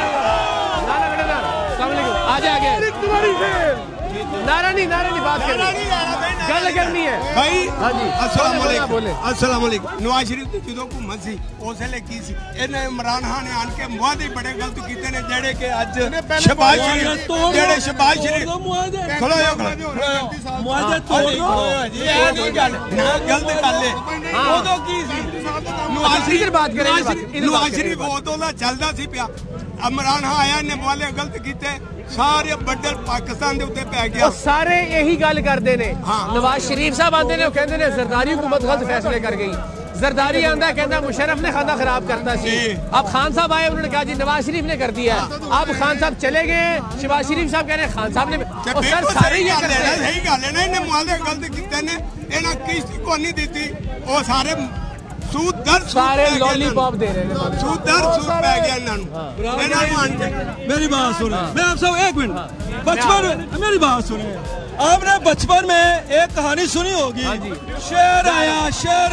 Speaker 1: आगे नारा नहीं बात करनी गल करनी है
Speaker 12: भाई।
Speaker 1: हाँ जी
Speaker 12: अस्सलाम वालेकुम। नवाज शरीफ की जो हुकूमत सी उस वेले की सी, इन्हें इमरान खान ने आन के मुआदे बड़े गलत कीते ने, जेड़े के अज शहबाज शरीफ जेड़े शहबाज शरीफ मुआदे तोड़ दो, ये नहीं गल गलत गल है। उदों की सी नवाज शरीफ उदों दा चलदा सी पिया, इमरान खान आया ने मुआदे गलत कीते, सारे बदल पाकिस्तान दे उत्ते पै गया।
Speaker 1: सारे यही गल करते ने। नवाज शरीफ साहब आते ने कहते ने जरदारी हुकूमत गलत फैसले कर गई, जरदारी आंदा कहता मुशर्रफ ने खाना खराब करता सी। अब खान साहब आए, उन्होंने कहा जी नवाज शरीफ ने कर दिया। अब खान साहब चले गए, शहबाज शरीफ साहब कह रहे हैं खान साहब ने। सर सारे ये करते हैं,
Speaker 12: सही गल है ना, इन्हें मुआदे गलत कीते ने, इन्हें किस्त को नहीं दी, वो सारे सूद दर
Speaker 1: सारे लॉलीपॉप दे रहे हैं,
Speaker 12: सूद दर सूद पै गया इन्होंने।
Speaker 10: मेरी बात सुनिए, मैं आप सब एक मिनट, बचपन मेरी बात सुनिए, आपने बचपन में एक कहानी सुनी होगी, शेर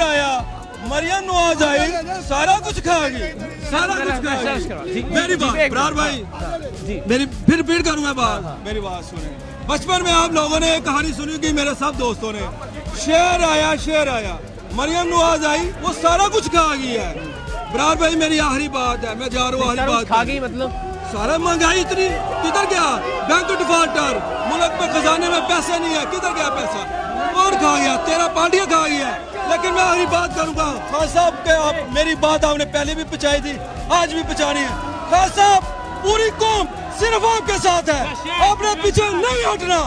Speaker 10: आया मरियम नवाज आई सारा कुछ खा गई, सारा कुछ खा गई। मेरी बात इकरार भाई, मेरी फिर रिपीट करूंगा बात, मेरी बात सुनिए। बचपन में आप लोगों ने एक कहानी सुनी होगी, मेरे सब दोस्तों ने, शेर आया मरियम नवाज आई वो सारा कुछ खा गई है। बरार भाई मेरी आखिरी बात है, मैं जा रहा हूँ आखिरी बात
Speaker 1: खा गई मतलब
Speaker 10: सारा महंगाई इतनी, किधर गया बैंक डिफॉल्टर, मुल्क में खजाने में पैसे नहीं है, किधर गया पैसा, और खा गया, तेरा पार्टियां खा गई है। लेकिन मैं आखिरी बात करूंगा, खान साहब के आप मेरी बात आपने पहले भी पहुंचाई थी, आज भी पहुंचानी है। खान साहब पूरी कौम सिर्फ आपके साथ है, आपने पीछे नहीं हटना,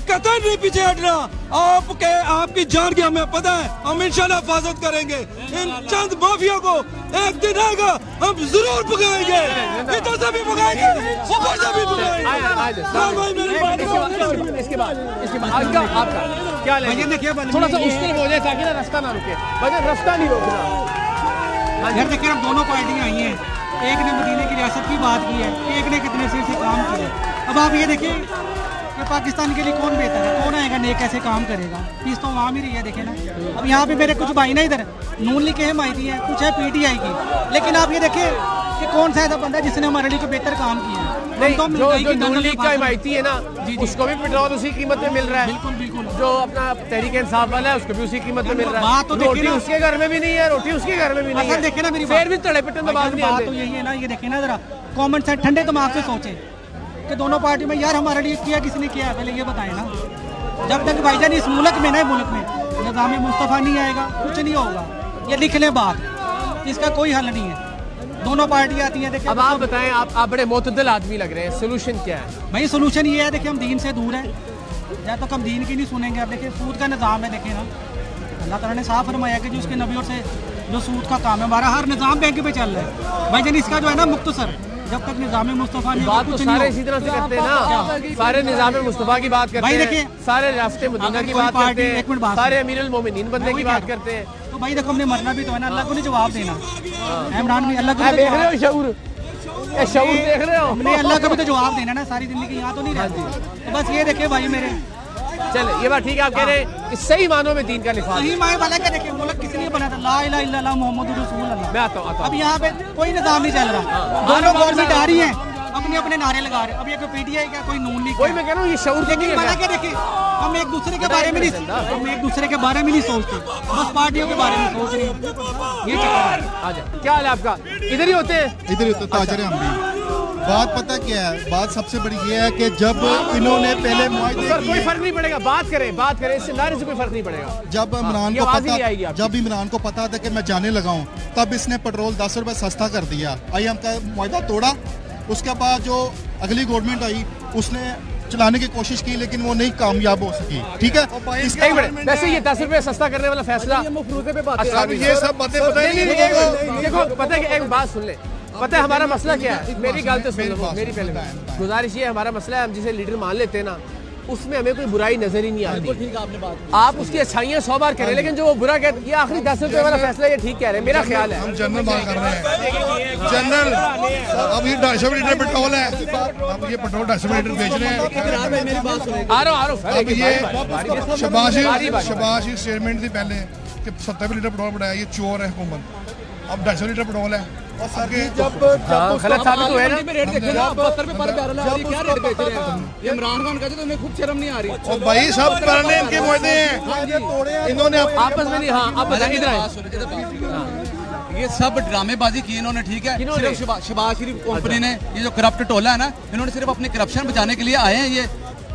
Speaker 10: कतई नहीं पीछे हटना। आपकी जान की हमें पता है, हम इंशाल्लाह हिफाजत करेंगे। इन चंद माफिया को एक दिन आएगा हम जरूर भगाएंगे, इधर से भी भगाएंगे, ऊपर से भी भगाएंगे।
Speaker 1: इसके बाद आपका क्या लेंगे? थोड़ा सा मुश्किल हो जाए ताकि ना रास्ता ना रुके, रास्ता नहीं रोकना।
Speaker 13: यार देखिए अब दोनों पार्टियां आई हैं, एक ने मदीने की रियासत की बात की है, एक ने कितने से काम किया। अब आप ये देखिए पाकिस्तान के लिए कौन बेहतर है, कौन आएगा नेक ऐसे काम करेगा, फीस तो वहाँ भी रही है देखे ना। अब यहाँ पे मेरे कुछ भाई ना इधर नून लीग के हिमायती है, कुछ है पीटीआई की, लेकिन आप ये देखिए कि कौन सा ऐसा बंदा जिसने हमारे लिए कोई बेहतर काम किया है।
Speaker 1: जो नून लीग का हिमायती है ना, उसको भी पेट्रोल उसी कीमत में मिल रहा है, बिल्कुल। जो अपना तहरीक इंसाफ वाला है उसको भी उसी कीमत में मिल रहा है। रोटी उसके घर में भी नहीं है, रोटी उसके घर में भी नहीं है।
Speaker 13: देखे ना मेरी
Speaker 1: फिर भी तड़े पिटन तो बात नहीं आती।
Speaker 13: तो यही है ना, ये देखे ना जरा कॉमन सेंस ठंडे दिमाग से सोचे कि दोनों पार्टी में यार हमारे लिए किया किसने किया, पहले ये बताएं ना। जब तक भाईजान इस मुल्क में निज़ाम मुस्तफ़ा नहीं आएगा कुछ नहीं होगा, ये लिख लें बात, इसका कोई हल नहीं है। दोनों पार्टियां आती हैं। देखिए
Speaker 1: अब आप बताएं, आप बड़े मोतदिल आदमी लग रहे हैं, सोल्यूशन क्या है?
Speaker 13: भाई सोल्यूशन ये है, देखिए हम दीन से दूर हैं, या तो हम दीन की नहीं सुनेंगे। अब देखिए सूद का निज़ाम है, देखिए ना अल्लाह ताला ने साफ फरमाया कि जो उसके नबियों से जो सूद का काम है, हमारा हर निज़ाम बैंक पे चल रहा है भाईजान। इसका जो है ना मुख्तसर, जब तक निज़ाम मुस्तफ़ा नहीं,
Speaker 1: बात तो सारे इसी तरह से करते हैं ना, सारे निज़ाम मुस्तफ़ा की बात करते हैं, सारे रास्ते मदीना की बात करते हैं, सारे अमीरुल मोमिनीन बनने की बात करते हैं।
Speaker 13: तो भाई देखो हमने मरना भी तो है ना, अल्लाह को नहीं जवाब देना। इमरान भी अल्लाह को
Speaker 1: देख रहे हो, शऊर देख रहे हो,
Speaker 13: हमने अल्लाह को भी तो जवाब देना ना, सारी जिंदगी यहाँ तो नहीं रहती। तो बस ये देखिए भाई मेरे,
Speaker 1: चले ये बात ठीक है, आप कह रहे हैं कि सही मानों में दीन का निफाज
Speaker 13: सही मायने वाला क्या, देखिए मुल्क किस लिए बना था, ला इलाहा इल्लल्लाह मुहम्मदुर रसूलुल्लाह।
Speaker 1: मैं आता हूं। अब
Speaker 13: यहाँ पे कोई निज़ाम नहीं चल रहा, दोनों गवर्नमेंट आ रही है, अपने अपने नारे लगा रहे। अब ये कोई पीटीआई क्या, कोई नून लीग,
Speaker 1: कोई मैं कह रहा हूँ ये शऊर
Speaker 13: देखिए देखिए हम एक दूसरे के बारे में नहीं सोचते, बस पार्टियों के बारे में सोच रहे हैं। ये क्या हाल है आपका? इधर ही होते हैं,
Speaker 2: ताजर हम भी बात पता क्या है, बात सबसे बड़ी ये है कि जब इन्होंने पहले
Speaker 1: सर कोई फर्क नहीं पड़ेगा, बात करें इससे नारे से कोई फर्क नहीं पड़ेगा।
Speaker 2: जब इमरान को पता था कि मैं जाने लगा हूँ, तब इसने पेट्रोल 10 रुपए सस्ता कर दिया, IM का मुआहदा तोड़ा। उसके बाद जो अगली गवर्नमेंट आई उसने चलाने की कोशिश की, लेकिन वो नहीं कामयाब हो सकी। ठीक है,
Speaker 1: वैसे ये 10 रुपए सस्ता करने वाला फैसला
Speaker 2: ये सब बातें
Speaker 1: देखो, पता है एक बात सुन ले, पता है हमारा मसला क्या है, मेरी गल तो सुन लो, मेरी पहले गुजारिश ये हमारा मसला है, हम जिसे लीडर मान लेते हैं ना, उसमें हमें कोई बुराई नजर ही नहीं आती। आप उसकी अच्छाइयां 100 बार करें, लेकिन जो वो बुरा कहते, ये आखिरी 10 रुपए वाला फैसला ये ठीक कह रहे हैं, मेरा ख्याल है।
Speaker 2: हम जनरल बात कर रहे हैं, जनरल अब ये 250 लीटर पेट्रोल है, अब ये पेट्रोल 250 लीटर बेच रहे हैं।
Speaker 1: आ रहा
Speaker 2: अब ये शबाशी स्टेटमेंट थी पहले कि 70 लीटर पेट्रोल बढ़ाया, ये चोर है हुकूमत। अब 250 लीटर पेट्रोल है,
Speaker 1: गलत साबित हुए ना।
Speaker 4: रेट देखे ना, 72 रुपए पर बैरल है, क्या रेट बेच रहे हैं? ये इमरान खान कहते तो हमें खूब शर्म नहीं आ रही।
Speaker 2: और भाई सब करने इनके मुआहदे हैं, इन्होंने
Speaker 1: आपस में नहीं। हाँ, आप
Speaker 4: ये सब ड्रामेबाजी की इन्होंने, ठीक है। सिर्फ शहबाज शरीफ कंपनी ने, ये जो करप्ट टोला है ना, इन्होंने सिर्फ अपने करप्शन बचाने के लिए आए हैं ये।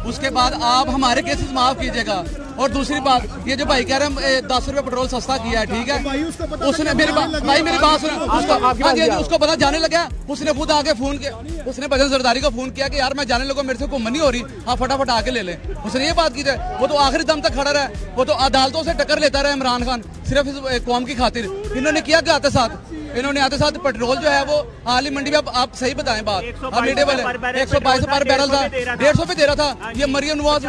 Speaker 4: उसके बाद आप हमारे केसेस माफ कीजिएगा। और दूसरी बात, ये जो भाई कह रहे हैं 10 रुपए पेट्रोल सस्ता किया है, ठीक है, उसने मेरी बात सुने, उसको पता जाने लगा, उसने खुद आके फोन किया, उसने भजन सरदारी को फोन किया कि यार मैं जाने लगा, मेरे से घूमन नहीं हो रही, आप फटाफट आके ले लें। उसने ये बात की है, वो तो आखिरी दम तक खड़ा रहा, वो तो अदालतों से टक्कर लेता रहा इमरान खान, सिर्फ इस कौम की खातिर। इन्होंने किया क्या आते साथ पेट्रोल जो है वो हाल ही मंडी में, आप सही बताएं बात, आप मीडिया वाले 122 पर बैरल था, 150 पे दे रहा था। ये मरियम नवाज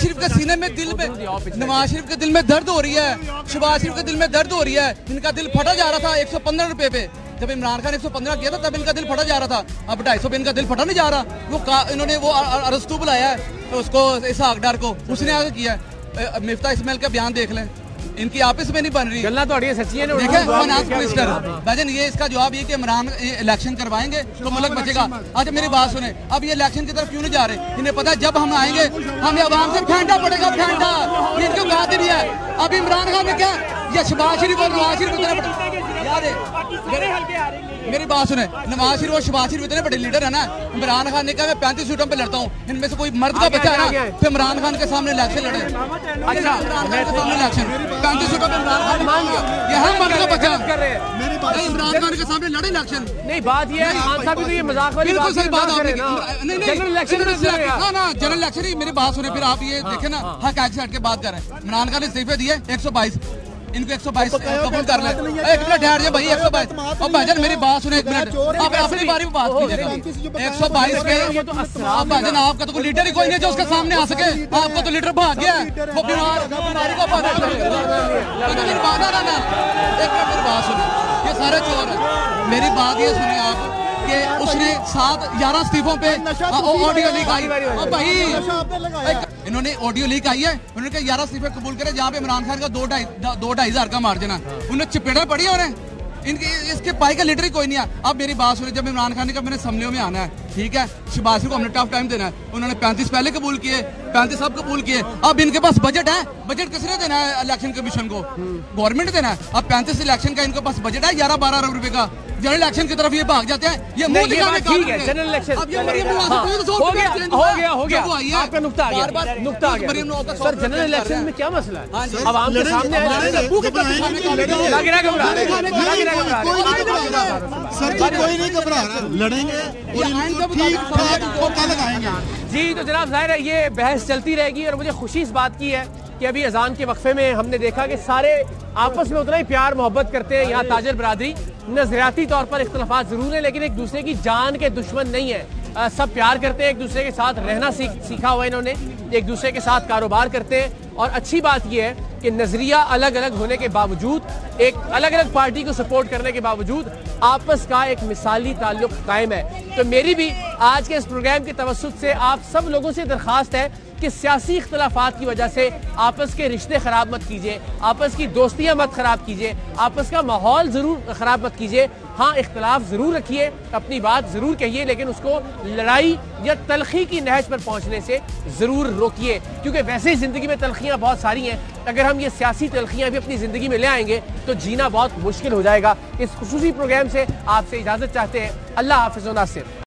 Speaker 4: शरीफ के सीने में, दिल में, नवाज शरीफ के दिल में दर्द हो रही है, शहबाज शरीफ के दिल में दर्द हो रही है। इनका दिल फटा जा रहा था 115 रुपए पे, जब इमरान खान 115 किया था तब इनका दिल फटा जा रहा था। अब 250 पे इनका दिल फटा नहीं जा रहा। वो इन्होंने वो अरस्तू बुलाया है उसको, इसहाक डार को, उसने आगे किया है। मिफ्ता इस्माइल का बयान देख लें, इनकी आपस में नहीं बन रही गल्ला, तो सच्ची है। भाईजान ये इसका जवाब ये कि इमरान इलेक्शन करवाएंगे तो मुल्क बचेगा। अच्छा मेरी बात सुने, अब ये इलेक्शन की तरफ क्यों नहीं जा रहे? इन्हें पता है जब हम आएंगे हमें आवाम से फेंटा पड़ेगा, फेंटा। इनको बात ही नहीं है। अब इमरान खान ने क्या, ये शहबाज शरीफ और नवाज शरीफ मेरी बात सुने, नवाज शरीफ और शहबाज शरीफ इतने बड़े लीडर है ना, इमरान खान ने कहा मैं 35 सीटों पे लड़ता हूँ, इनमें से कोई मर्द का बच्चा है ना तो इमरान खान के सामने इलेक्शन लड़े। अच्छा, इलेक्शन 35 सीटों पे इमरान खान मान गया, यह मर्द का बच्चा इमरान खान के सामने लड़े इलेक्शन।
Speaker 1: नहीं, बात ये है खान साहब भी तो ये मजाक वाली
Speaker 4: बिल्कुल सही बात आपने जनरल इलेक्शन ही। मेरी बात सुने, फिर आप ये देखे ना, हक से हट के बात कर रहे हैं। इमरान खान ने इस्तीफे दिए 122, इनको 122 कबूल कर ले। एक मिनट ठहर जाए भाई, 122। और भाईजान मेरी बात सुने, एक मिनट, आप अपनी बारी में बात कीजिएगा। 122 के भाईजान, आपका तो कोई लीडर ही कोई नहीं जो उसके सामने आ सके। आपको तो लीडर भाग गया है, वो बीमारी को बात बात सुने, ये सारे चोर है। मेरी बात ये सुने आप कि उसने 7-11 इस्तीफों पे ऑडियो लीक आई भाई, इन्होंने ऑडियो लीक आई है, उन्होंने कहा 11 इस्तीफे कबूल करे जहाँ पे इमरान खान का 2-2.5 हजार का मार्जिन है। उन्हें चपेड़ा पड़ी है उन्हें, इनके इसके पाई का लीडर ही कोई नहीं है। अब मेरी बात सुनिए, जब इमरान खान ने कहा मैंने असम्बलियों में आना है, ठीक है, शहबाज को हमने टफ टाइम देना है, उन्होंने 35 पहले कबूल किए, 35 सब कबूल किए। अब इनके पास बजट है, बजट किसने देना है इलेक्शन कमीशन को? गवर्नमेंट देना है। अब 35 इलेक्शन का इनके पास बजट है 11-12 अरब रुपए का। जनरल इलेक्शन की तरफ ये भाग जाते हैं, ये मुंह दिखाने का।
Speaker 1: ठीक है, जनरल इलेक्शन हो गया, आपका नुक्ता आ गया। सर जनरल इलेक्शन में क्या मसला है? अब आम के सामने
Speaker 2: सर कोई नहीं घबरा रहा, लड़ेंगे
Speaker 1: जी। तो जनाब जाहिर है ये बहस चलती रहेगी, और मुझे खुशी इस बात की है कि अभी अजान के वक्फे में हमने देखा कि सारे आपस में उतना ही प्यार मोहब्बत करते हैं। यहाँ ताजर बरादरी नजरियाती तौर पर इख्तलाफात जरूर है, लेकिन एक दूसरे की जान के दुश्मन नहीं है। सब प्यार करते हैं, एक दूसरे के साथ रहना सीखा हुआ है इन्होंने, एक दूसरे के साथ कारोबार करते हैं। और अच्छी बात यह है कि नजरिया अलग अलग होने के बावजूद, एक अलग अलग पार्टी को सपोर्ट करने के बावजूद आपस का एक मिसाली ताल्लुक कायम है। तो मेरी भी आज के इस प्रोग्राम के तवस्सुत से आप सब लोगों से दरख्वास्त है कि सियासी इख्तलाफात की वजह से आपस के रिश्ते खराब मत कीजिए, आपस की दोस्तियां मत खराब कीजिए, आपस का माहौल जरूर खराब मत कीजिए। हाँ, इख्तलाफ जरूर रखिए, अपनी बात जरूर कहिए, लेकिन उसको लड़ाई या तलखी की नहज पर पहुंचने से जरूर रोकिए, क्योंकि वैसे ही जिंदगी में तलखियां बहुत सारी हैं। अगर हम ये सियासी तलखियां भी अपनी जिंदगी में ले आएंगे तो जीना बहुत मुश्किल हो जाएगा। इस खुसूसी प्रोग्राम से आपसे इजाजत चाहते हैं। अल्लाह हाफिज़ व नासिर।